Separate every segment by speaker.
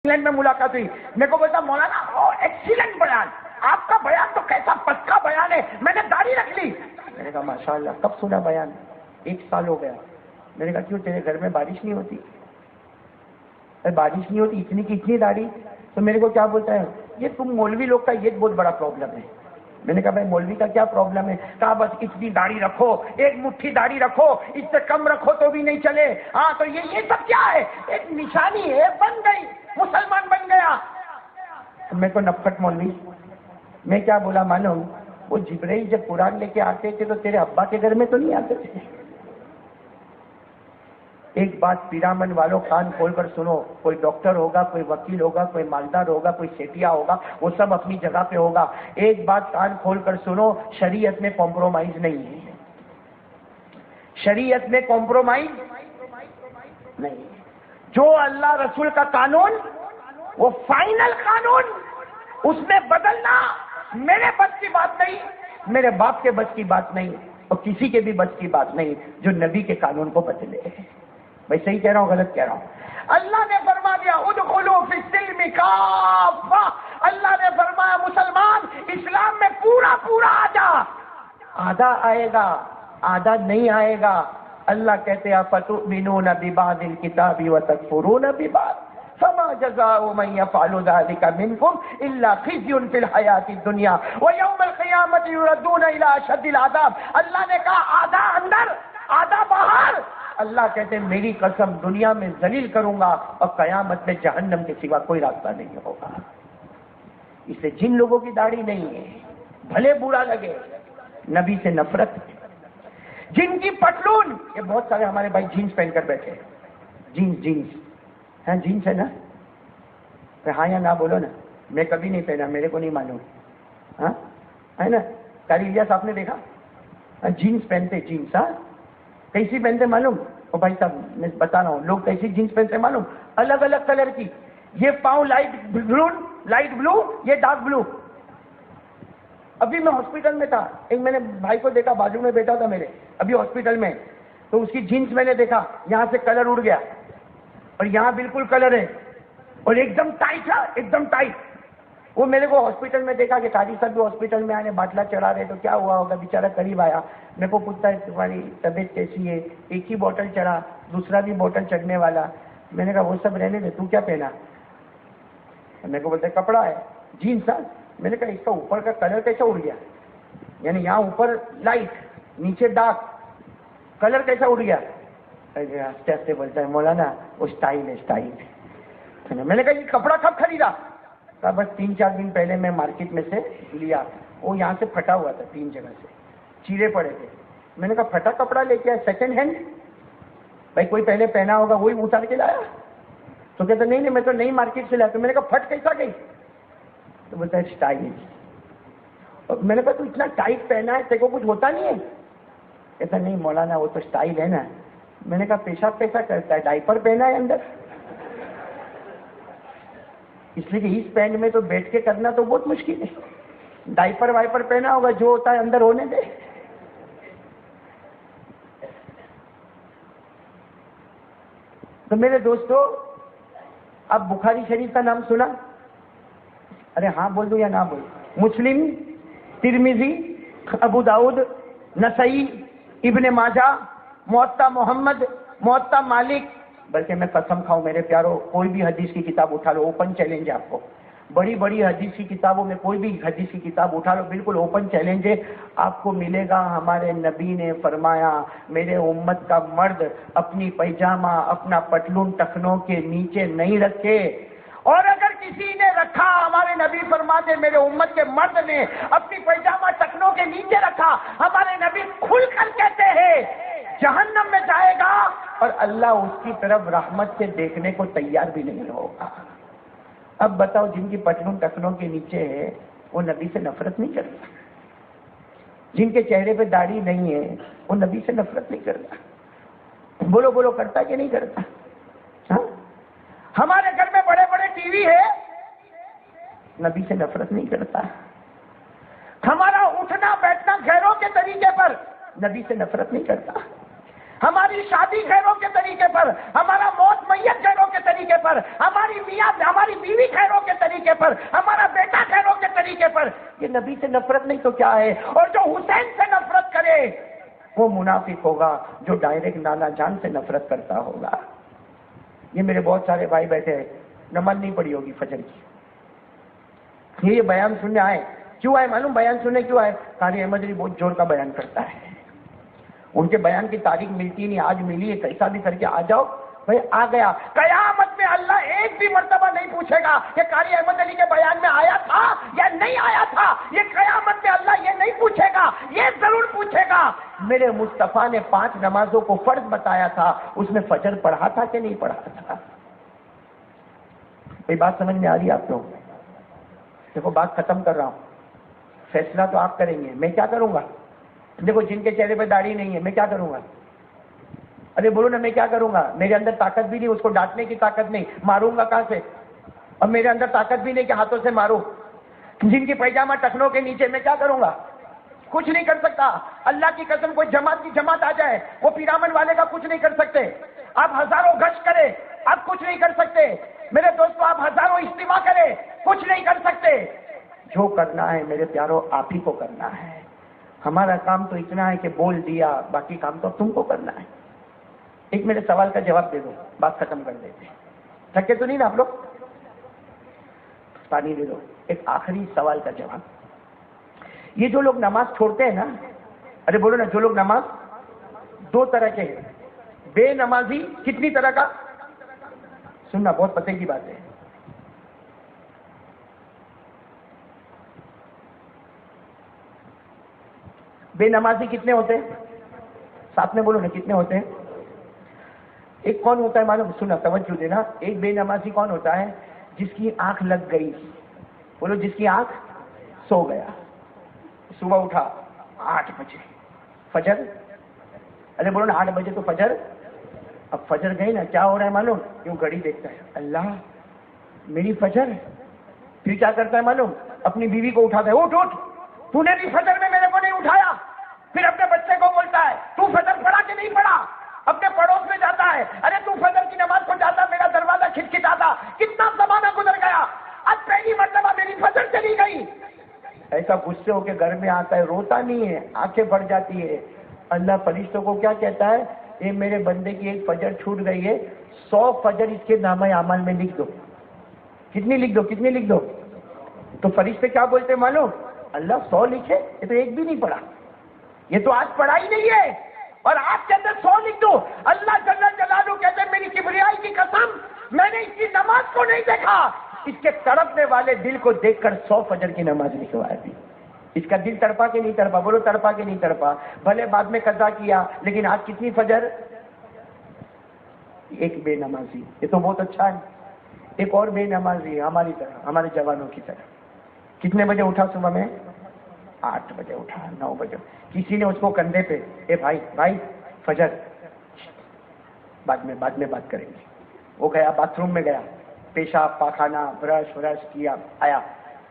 Speaker 1: England میں ملاقات ہوئی، میرے کو بولتا مولانا ایکسیلنٹ بیان، آپ کا بیان تو کیسا پکا بیان ہے، میں نے داڑھی رکھ لی۔ میں نے کہا ماشاء اللہ، کب سنا بیان؟ 1 سال ہو گیا۔ میں نے کہا کیوں تیرے گھر میں بارش نہیں ہوتی؟ بارش نہیں ہوتی، اتنی کی اتنی داڑھی؟ تو میرے کو کیا بولتا ہے، یہ تم مولوی لوگ کا یہ بہت بڑا پرابلم ہے۔ میں نے کہا بھائی مولوی کا کیا پرابلم ہے؟ کہا بس اتنی داڑھی رکھو، 1 مٹھی داڑھی رکھو، اس سے کم رکھو تو بھی نہیں چلے۔ ہاں تو یہ سب کیا ہے؟ ایک نشانی ہے، بن گئی، مسلمان بن گیا۔ میرے کو نفقت مولوی، میں کیا بولا معلوم؟ وہ جبرائیل جب قرآن لے کے آتے تھے تو تیرے ابا کے گھر میں تو نہیں آتے تھے۔ ایک بات پیرامن والوں کان کھول کر سنو، کوئی ڈاکٹر ہوگا، کوئی وکیل ہوگا، کوئی مالدار ہوگا، کوئی سیٹیا ہوگا، وہ سب اپنی جگہ پہ ہوگا۔ ایک بات کان کھول کر سنو، شریعت میں کمپرومائز نہیں ہے، شریعت میں کمپرومائز نہیں۔ جو اللہ رسول کا قانون وہ فائنل قانون، اس میں بدلنا میرے بس کی بات نہیں، میرے باپ کے بس کی بات نہیں، اور کسی کے بھی بس کی بات نہیں جو نبی کے قانون کو بدلے۔ بھائی صحیح کہہ رہا ہوں غلط کہہ رہا ہوں؟ اللہ نے فرما دیا ادخلوا فی السلم کافہ، اللہ نے فرمایا مسلمان اسلام میں پورا پورا آ جا۔ آدھا آئے گا، آدھا نہیں آئے گا۔ اللہ کہتے ہیں فتؤمنون ببعض الکتاب وتکفرون ببعض فما جزاء من يفعل ذلك منكم الا خزي في الحياة الدنيا ويوم القيامة يردون الى اشد العذاب۔ اللہ نے کہا آدھا اندر آدھا باہر۔ اللہ کہتے ہیں میری قسم دنیا میں ذلیل کروں گا اور قیامت میں جہنم کے سوا کوئی راستہ نہیں ہوگا۔ اس سے جن لوگوں کی داڑھی نہیں ہے بھلے برا لگے، نبی سے نفرت ہے۔ جن کی پتلون، یہ بہت سارے ہمارے بھائی جینس پہن کر بیٹھے، جینس ہاں جینس ہے نا؟ ہاں یا نہ بولو نا، میں کبھی نہیں پہنا، میرے کو نہیں معلوم، ہاں ہے نا؟ قاری الیاس آپ نے دیکھا جینس پہنتے، جینس ہاں کیسی پہنتے معلوم؟ او بھائی صاحب میں بتا رہا ہوں لوگ کیسی جینس پہنتے معلوم؟ الگ الگ کلر کی، یہ پاؤں لائٹ بلو، یہ ڈارک بلو۔ ابھی میں ہاسپٹل میں تھا، ایک میں نے بھائی کو دیکھا بازو میں بیٹھا تھا میرے، ابھی ہاسپٹل میں، تو اس کی جینس میں نے دیکھا یہاں سے کلر اڑ گیا اور یہاں بالکل کلر ہے اور ایک دم ٹائٹ ہے، ایک دم ٹائٹ۔ وہ میرے کو ہاسپٹل میں دیکھا کہ قاضی صاحب بھی ہاسپٹل میں آنے باٹلا چڑھا رہے، تو کیا ہوا ہوگا؟ بیچارہ قریب آیا، میرے کو پوچھتا ہے تمہاری طبیعت کیسی ہے؟ ایک ہی بوٹل چڑھا، دوسرا بھی بوٹل چڑھنے والا۔ میں نے کہا وہ سب رہنے دے، تو کیا پہنا؟ میرے کو بولتا ہے کپڑا ہے، جینس ہے۔ میں نے کہا اس کا اوپر کا کلر کیسا اڑ گیا؟ یعنی یہاں اوپر لائٹ نیچے ڈارک، کلر کیسا اڑ گیا؟ ہنستے ہنستے بولتا ہے مولانا وہ اسٹائل ہے، اسٹائل ہے۔ میں نے کہا یہ کپڑا کب خریدا؟ کہا بس 3-4 دن پہلے میں مارکیٹ میں سے لیا، وہ یہاں سے پھٹا ہوا تھا، 3 جگہ سے چیرے پڑے تھے۔ میں نے کہا پھٹا کپڑا لے کے آیا سیکنڈ ہینڈ؟ بھائی کوئی پہلے پہنا ہوگا وہی اتار کے لایا؟ تو کہتا نہیں میں تو نئی مارکیٹ سے لایا۔ تو میں نے کہا پھٹ کیسا گئی؟ تو بولتا ہے اسٹائل۔ اور میں نے کہا تو اتنا ٹائٹ پہنا ہے، تیرے کو کچھ ہوتا نہیں ہے؟ کہتا نہیں مولانا وہ تو اسٹائل ہے نا۔ میں نے کہا پیشاب کیسا کرتا ہے؟ ڈائپر پہنا ہے اندر؟ اس لیے کہ اس پینٹ میں تو بیٹھ کے کرنا تو بہت مشکل ہے، ڈائپر وائپر پہنا ہوگا، جو ہوتا ہے اندر ہونے دے۔ تو میرے دوستو اب بخاری شریف کا نام سنا؟ ارے ہاں بول دوں یا نہ بول؟ مسلم، ترمذی، ابو داؤد، نسائی، ابن ماجہ، موطا محمد، موطا مالک۔ بلکہ میں قسم کھاؤں میرے پیاروں، کوئی بھی حدیث کی کتاب اٹھا لو، اوپن چیلنج ہے آپ کو، بڑی بڑی حدیث کی کتابوں میں کوئی بھی حدیث کی کتاب اٹھا لو، بالکل اوپن چیلنج ہے، آپ کو ملے گا ہمارے نبی نے فرمایا میرے امت کا مرد اپنی پیجامہ اپنا پتلون ٹخنوں کے نیچے نہیں رکھے، اور اگر کسی نے رکھا، ہمارے نبی فرماتے میرے امت کے مرد نے اپنی پیجامہ ٹخنوں کے نیچے رکھا، ہمارے نبی کھل کر کہتے ہیں جہنم میں جائے گا اور اللہ اس کی طرف رحمت سے دیکھنے کو تیار بھی نہیں ہوگا۔ اب بتاؤ جن کی پتلون ٹخنوں کے نیچے ہے وہ نبی سے نفرت نہیں کرتا؟ جن کے چہرے پہ داڑھی نہیں ہے وہ نبی سے نفرت نہیں کرتا؟ بولو بولو کرتا کہ نہیں کرتا؟ ہاں ہمارے گھر میں بڑے بڑے ٹی وی ہے، نبی سے نفرت نہیں کرتا؟ ہمارا اٹھنا بیٹھنا غیروں کے طریقے پر، نبی سے نفرت نہیں کرتا؟ ہماری شادی خیروں کے طریقے پر، ہمارا موت میت خیروں کے طریقے پر، ہماری میاں ہماری بیوی خیروں کے طریقے پر، ہمارا بیٹا خیروں کے طریقے پر. یہ نبی سے نفرت نہیں تو کیا ہے؟ اور جو حسین سے نفرت کرے وہ منافق ہوگا جو ڈائریکٹ نانا جان سے نفرت کرتا ہوگا. یہ میرے بہت سارے بھائی بیٹھے ہیں، نماز نہیں پڑھی ہوگی فجر کی، یہ بیان سننے آئے. کیوں آئے معلوم؟ بیان سننے کیوں آئے؟ قاری احمد علی بہت زور کا بیان کرتا ہے، ان کے بیان کی تاریخ ملتی نہیں، آج ملی ہے، کیسا بھی کر کے آ جاؤ. بھائی آ گیا. قیامت میں اللہ ایک بھی مرتبہ نہیں پوچھے گا کہ قاری احمد علی کے بیان میں آیا تھا یا نہیں آیا تھا. یہ قیامت میں اللہ یہ نہیں پوچھے گا، یہ ضرور پوچھے گا میرے مصطفیٰ نے 5 نمازوں کو فرض بتایا تھا، اس میں فجر پڑھا تھا کہ نہیں پڑھا تھا؟ کوئی بات سمجھ میں آ رہی ہے آپ لوگ؟ دیکھو بات ختم کر رہا ہوں، فیصلہ تو آپ کریں گے، میں کیا کروں گا؟ دیکھو جن کے چہرے پہ داڑھی نہیں ہے میں کیا کروں گا؟ ارے بولو نا، میں کیا کروں گا؟ میرے اندر طاقت بھی نہیں، اس کو ڈانٹنے کی طاقت نہیں، ماروں گا کہاں سے؟ اور میرے اندر طاقت بھی نہیں کہ ہاتھوں سے ماروں. جن کی پیجامہ ٹخنوں کے نیچے، میں کیا کروں گا؟ کچھ نہیں کر سکتا. اللہ کی قسم کوئی جماعت کی جماعت آ جائے، وہ پیرامن والے کا کچھ نہیں کر سکتے. آپ ہزاروں گشت کرے، آپ کچھ نہیں کر سکتے. میرے دوستوں آپ ہزاروں اجتماع کرے، کچھ نہیں کر سکتے. جو کرنا ہے میرے پیاروں آپ ہی کو کرنا ہے. ہمارا کام تو اتنا ہے کہ بول دیا، باقی کام تو تم کو کرنا ہے. ایک میرے سوال کا جواب دے دو، بات ختم کر دیتے. تھکے تو نہیں نا آپ لوگ؟ پانی دے دو. ایک آخری سوال کا جواب. یہ جو لوگ نماز چھوڑتے ہیں نا، ارے بولو نا، جو لوگ نماز، 2 طرح کے ہیں. بے نمازی کتنی طرح کا؟ سننا بہت پتے کی بات ہے. بے نمازی کتنے ہوتے ہیں؟ ساتھ میں بولو نا، کتنے ہوتے ہیں؟ ایک کون ہوتا ہے معلوم؟ سننا، توجہ دینا. ایک بے نمازی کون ہوتا ہے؟ جس کی آنکھ لگ گئی. بولو، جس کی آنکھ سو گیا. صبح اٹھا 8 بجے فجر، ارے بولو نا 8 بجے تو فجر. اب فجر گئی نا، کیا ہو رہا ہے معلوم؟ کیوں گھڑی دیکھتا ہے، اللہ میری فجر. پھر کیا کرتا ہے معلوم؟ اپنی بیوی کو اٹھاتا ہے، اٹھ اٹھ، تو نے بھی فجر میں میرے کو نہیں اٹھایا. پھر اپنے بچے کو بولتا ہے، تو فجر پڑھا کہ نہیں پڑھا. اپنے پڑوس میں جاتا ہے، ارے تو فجر کی نماز کو جاتا، میرا دروازہ کھٹکھٹاتا. کتنا زمانہ گزر گیا، اب پہلی مرتبہ میری فجر چلی گئی. ایسا غصے ہو کے گھر میں آتا ہے، روتا نہیں ہے، آنکھیں بھر جاتی ہے. اللہ فرشتوں کو کیا کہتا ہے؟ یہ میرے بندے کی ایک فجر چھوٹ گئی ہے، 100 فجر اس کے نامہ اعمال میں لکھ دو. کتنی لکھ دو؟ کتنی لکھ دو؟ تو فرشتے کیا بولتے معلوم؟ اللہ 100 لکھے، یہ تو ایک بھی نہیں پڑھا، یہ تو آج پڑھا ہی نہیں ہے، اور آپ کہتے 100 لکھ دو. اللہ جل جلالہ کہتے میری کبریائی کی قسم، میں نے اس کی نماز کو نہیں دیکھا، اس کے تڑپنے والے دل کو دیکھ کر 100 فجر کی نماز لکھوا دی. اس کا دل تڑپا کہ نہیں تڑپا؟ بولو تڑپا کہ نہیں تڑپا؟ بھلے بعد میں قضا کیا، لیکن آج کتنی فجر؟ ایک بے نمازی. یہ تو بہت اچھا ہے. ایک اور بے نمازی ہماری طرح، ہمارے جوانوں کی طرح. کتنے بجے اٹھا صبح میں؟ 8 بجے اٹھا، 9 بجے. کسی نے اس کو کندھے پہ، اے بھائی فجر، بعد میں بات کریں گے. وہ گیا باتھ روم میں، گیا پیشاب پاخانہ برش کیا، آیا.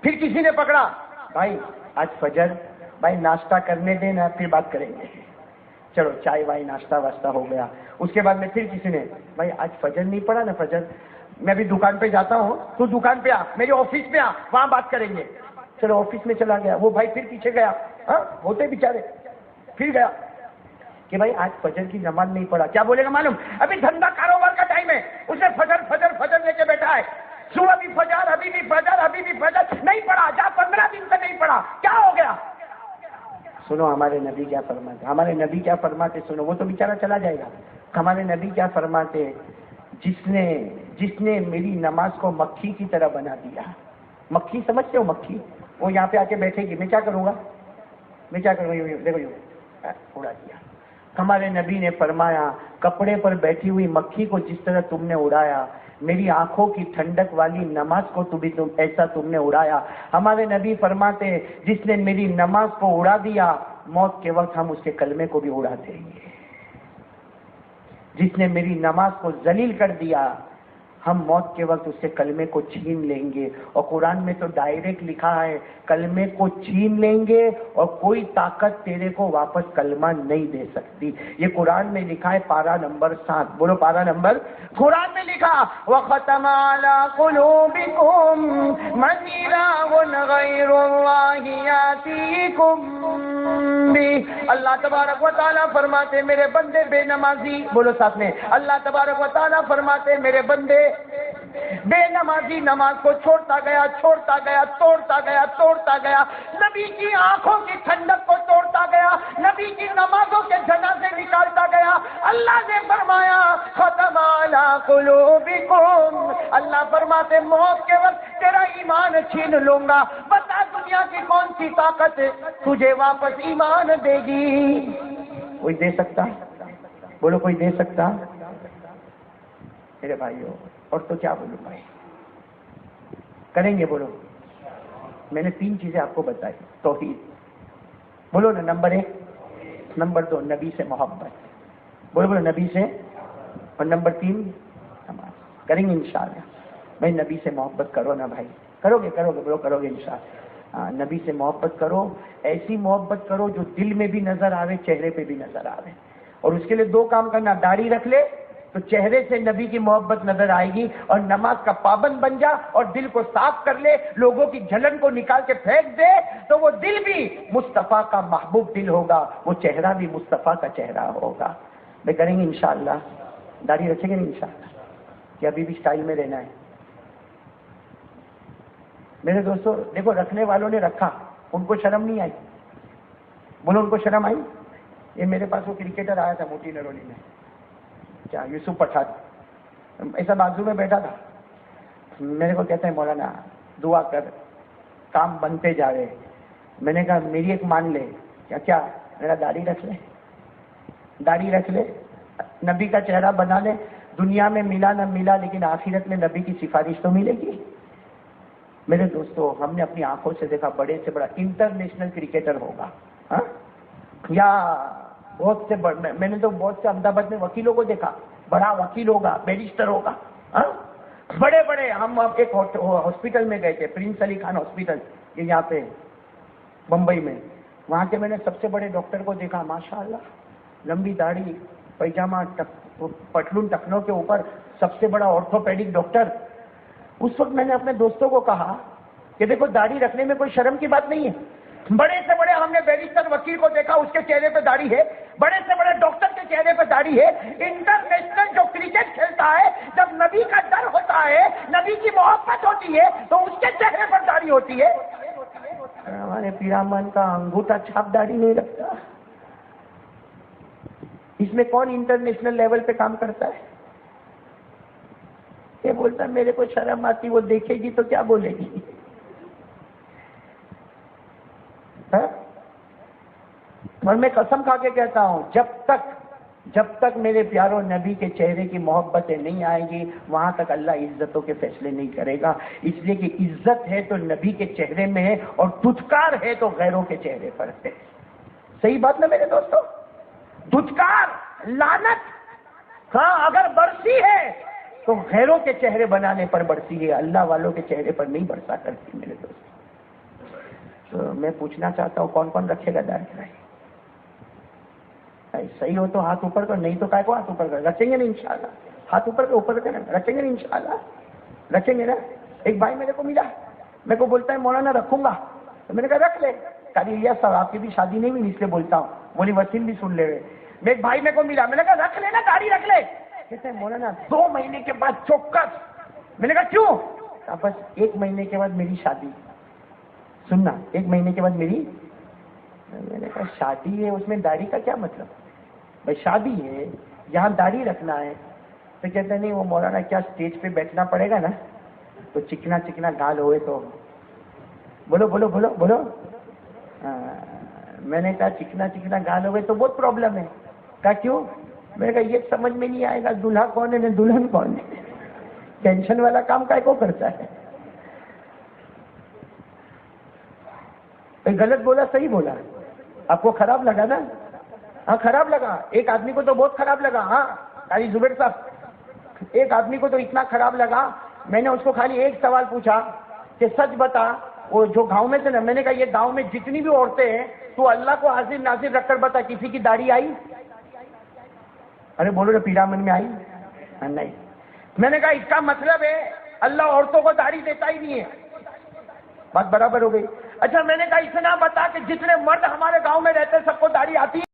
Speaker 1: پھر کسی نے پکڑا، بھائی آج فجر، بھائی ناشتہ کرنے دینا، پھر بات کریں گے. چلو چائے وائے ناشتہ واسطہ ہو گیا. اس کے بعد میں پھر کسی نے، بھائی آج فجر نہیں پڑا نا فجر، میں بھی دکان پہ جاتا ہوں، تو دکان پہ آ، میرے آفس میں آ، وہاں بات کریں گے. چلو آفس میں چلا گیا. وہ بھائی پھر پیچھے گیا، ہاں ہوتے بیچارے. پھر گیا کہ بھائی آج فجر کی نماز نہیں پڑھا. کیا بولے گا معلوم؟ ابھی دھندا کاروبار کا ٹائم ہے، اسے فجر لے کے بیٹھا ہے. صبح بھی فجر، ابھی بھی فجر نہیں پڑھا، جا 15 دن سے نہیں پڑھا. کیا ہو گیا؟ سنو ہمارے نبی کیا فرماتے، ہمارے نبی کیا فرماتے سنو. وہ تو بیچارہ چلا جائے گا. ہمارے نبی کیا فرماتے؟ جس نے میری نماز کو مکھی کی طرح بنا دیا. مکھی سمجھتے ہو؟ مکھی وہ یہاں پہ آ کے بیٹھے گی، میں کیا کروں گا؟ دیکھو اڑا دیا. ہمارے نبی نے فرمایا، کپڑے پر بیٹھی ہوئی مکھی کو جس طرح تم نے اڑایا، میری آنکھوں کی ٹھنڈک والی نماز کو ایسا تم نے اڑایا. ہمارے نبی فرماتے، جس نے میری نماز کو اڑا دیا، موت کے وقت ہم اس کے کلمے کو بھی اڑا دیں گے. جس نے میری نماز کو ذلیل کر دیا، ہم موت کے وقت اس سے کلمے کو چھین لیں گے، اور قرآن میں تو ڈائریکٹ لکھا ہے کلمے کو چھین لیں گے اور کوئی طاقت تیرے کو واپس کلمہ نہیں دے سکتی. یہ قرآن میں لکھا ہے، پارہ نمبر 7. بولو پارہ نمبر. قرآن میں لکھا وَخَتَمَ عَلَىٰ قُلُوبِكُمْ مَنْ إِلَٰهٌ غَيْرُ اللَّهِ يَأْتِيكُمْ بِهِ. اللہ تبارک و تعالیٰ فرماتے میرے بندے بے نمازی، بولو ساتھ میں، اللہ تبارک و تعالیٰ فرماتے میرے بندے بے نمازی نماز کو چھوڑتا گیا، توڑتا گیا، نبی کی آنکھوں کی ٹھنڈک کو توڑتا گیا، نبی کی نمازوں کے جنازے نکالتا گیا. اللہ نے فرمایا ختم علی قلوبکم، اللہ فرماتے موت کے وقت تیرا ایمان چھین لوں گا. بتا دنیا کی کون سی طاقت تجھے واپس ایمان دے گی؟ کوئی دے سکتا؟ بولو کوئی دے سکتا؟ میرے بھائیو، اور تو کیا بولوں بھائی، کریں گے بولو. میں نے 3 چیزیں آپ کو بتائی. توحید بولو نا، نمبر 1. نمبر 2 نبی سے محبت، بولو نبی سے. اور نمبر 3 نماز. کریں گے انشاءاللہ. بھائی نبی سے محبت کرو نا بھائی، کرو گے بولو کرو گے انشاءاللہ. نبی سے محبت کرو، ایسی محبت کرو جو دل میں بھی نظر آوے، چہرے پہ بھی نظر آوے. اور اس کے لیے 2 کام کرنا، داڑھی رکھ لے تو چہرے سے نبی کی محبت نظر آئے گی، اور نماز کا پابند بن جا اور دل کو صاف کر لے، لوگوں کی جھلن کو نکال کے پھینک دے تو وہ دل بھی مصطفیٰ کا محبوب دل ہوگا، وہ چہرہ بھی مصطفیٰ کا چہرہ ہوگا. میں کریں گے انشاءاللہ. داڑھی رکھیں گے انشاءاللہ کہ ابھی بھی سٹائل میں رہنا ہے؟ میرے دوستو دیکھو، رکھنے والوں نے رکھا، ان کو شرم نہیں آئی. بولو ان کو شرم آئی؟ یہ میرے پاس وہ کرکٹر آیا تھا موٹی نرولی میں، کیا یوسف پٹھان، ایسا بازو میں بیٹھا تھا. میرے کو کہتے ہیں مولانا دعا کر کام بنتے جا رہے. میں نے کہا میری ایک مان لے. کیا میرا داڑھی رکھ لے، داڑھی رکھ لے، نبی کا چہرہ بنا لے. دنیا میں ملا نہ ملا لیکن آخرت میں نبی کی سفارش تو ملے گی. میرے دوستو ہم نے اپنی آنکھوں سے دیکھا بڑے سے بڑا انٹرنیشنل کرکٹر ہوگا، ہاں، یا بہت سے میں نے تو بہت سے احمد آباد میں وکیلوں کو دیکھا، بڑا وکیل ہوگا، بیرسٹر ہوگا، ہاں، بڑے بڑے. ہم ایک ہاسپٹل میں گئے تھے، پرنس علی خان ہاسپٹل، یہ یہاں پہ بمبئی میں. وہاں کے میں نے سب سے بڑے ڈاکٹر کو دیکھا، ماشاءاللہ، لمبی داڑھی، پیجامہ، پٹلون ٹکنوں کے اوپر، سب سے بڑا آرتھوپیڈک ڈاکٹر. اس وقت میں نے اپنے دوستوں کو کہا کہ دیکھو داڑھی رکھنے میں کوئی شرم کی بات نہیں ہے. بڑے سے بڑے ہم نے بیرسٹر وکیل کو دیکھا، اس کے چہرے پہ داڑھی ہے. بڑے سے بڑے ڈاکٹر کے چہرے پہ داڑھی ہے. انٹرنیشنل جو کرکٹ کھیلتا ہے، جب نبی کا ڈر ہوتا ہے، نبی کی محبت ہوتی ہے تو اس کے چہرے پر داڑھی ہوتی ہے. ہمارے پیرامن کا انگوٹھا چھاپ داڑھی نہیں رکھتا. اس میں کون انٹرنیشنل لیول پہ کام کرتا ہے؟ یہ بولتا میرے کو شرم آتی، وہ دیکھے گی تو کیا بولے گی؟ اور میں قسم کھا کے کہتا ہوں، جب تک میرے پیاروں نبی کے چہرے کی محبتیں نہیں آئیں گی، وہاں تک اللہ عزتوں کے فیصلے نہیں کرے گا. اس لیے کہ عزت ہے تو نبی کے چہرے میں ہے، اور دھتکار ہے تو غیروں کے چہرے پر ہے. صحیح بات نا میرے دوستوں؟ دھتکار، لعنت، ہاں، اگر برسی ہے تو غیروں کے چہرے بنانے پر برسی ہے، اللہ والوں کے چہرے پر نہیں برسا کرتی میرے دوست. تو میں پوچھنا چاہتا ہوں کون کون رکھے گا داڑھی؟ صحیح ہو تو ہاتھ اوپر کر، نہیں تو کائے کو ہاتھ اوپر کر. رکھیں گے نا انشاءاللہ؟ ہاتھ اوپر کے اوپر کریں، رکھیں گے نا انشاءاللہ؟ رکھیں گے نا. ایک بھائی میرے کو ملا، میرے کو بولتا ہے مولانا رکھوں گا. تو میں نے کہا رکھ لے. کاری لیا صاحب آپ کی بھی شادی نہیں ہوئی اس لیے بولتا ہوں، بولی وسیم بھی سن لے رہے. میں ایک بھائی میرے کو ملا، میں نے کہا رکھ لے نا، داڑھی رکھ لے. کہتے ہیں مولانا 2 مہینے کے بعد چوکس. میں نے کہا کیوں؟ بس 1 مہینے کے بعد میری شادی. سننا، 1 مہینے کے بعد میری. میں نے کہا شادی ہے، اس میں داڑھی کا کیا مطلب؟ بھائی شادی ہے، یہاں داڑھی رکھنا ہے. تو کہتے نہیں وہ مولانا کیا اسٹیج پہ بیٹھنا پڑے گا نا، تو چکنا چکنا گال ہوئے تو بولو بولو بولو بولو. میں نے کہا چکنا چکنا گال ہوئے تو بہت پرابلم ہے. کہا کیوں؟ میں نے کہا یہ سمجھ میں نہیں آئے گا دلہا کون ہے نہ دلہن کون ہے. ٹینشن والا کام کا کو کرتا ہے. غلط بولا صحیح بولا؟ آپ کو خراب لگا نا؟ ہاں خراب لگا. ایک آدمی کو تو بہت خراب لگا. ہاں قاری زبیر صاحب ایک آدمی کو تو اتنا خراب لگا، میں نے اس کو خالی ایک سوال پوچھا کہ سچ بتا، وہ جو گاؤں میں تھے نا، میں نے کہا یہ گاؤں میں جتنی بھی عورتیں ہیں تو اللہ کو حاضر ناظر رکھ کر بتا کسی کی داڑھی آئی؟ ارے بولو نا پیرامن میں آئی؟ نہیں۔ میں نے کہا اس کا مطلب ہے اللہ عورتوں کو داڑھی دیتا ہی نہیں ہے۔ بات برابر ہو گئی۔ اچھا میں نے کہا اتنا بتا کہ جتنے مرد ہمارے گاؤں میں رہتے سب کو داڑھی آتی ہے؟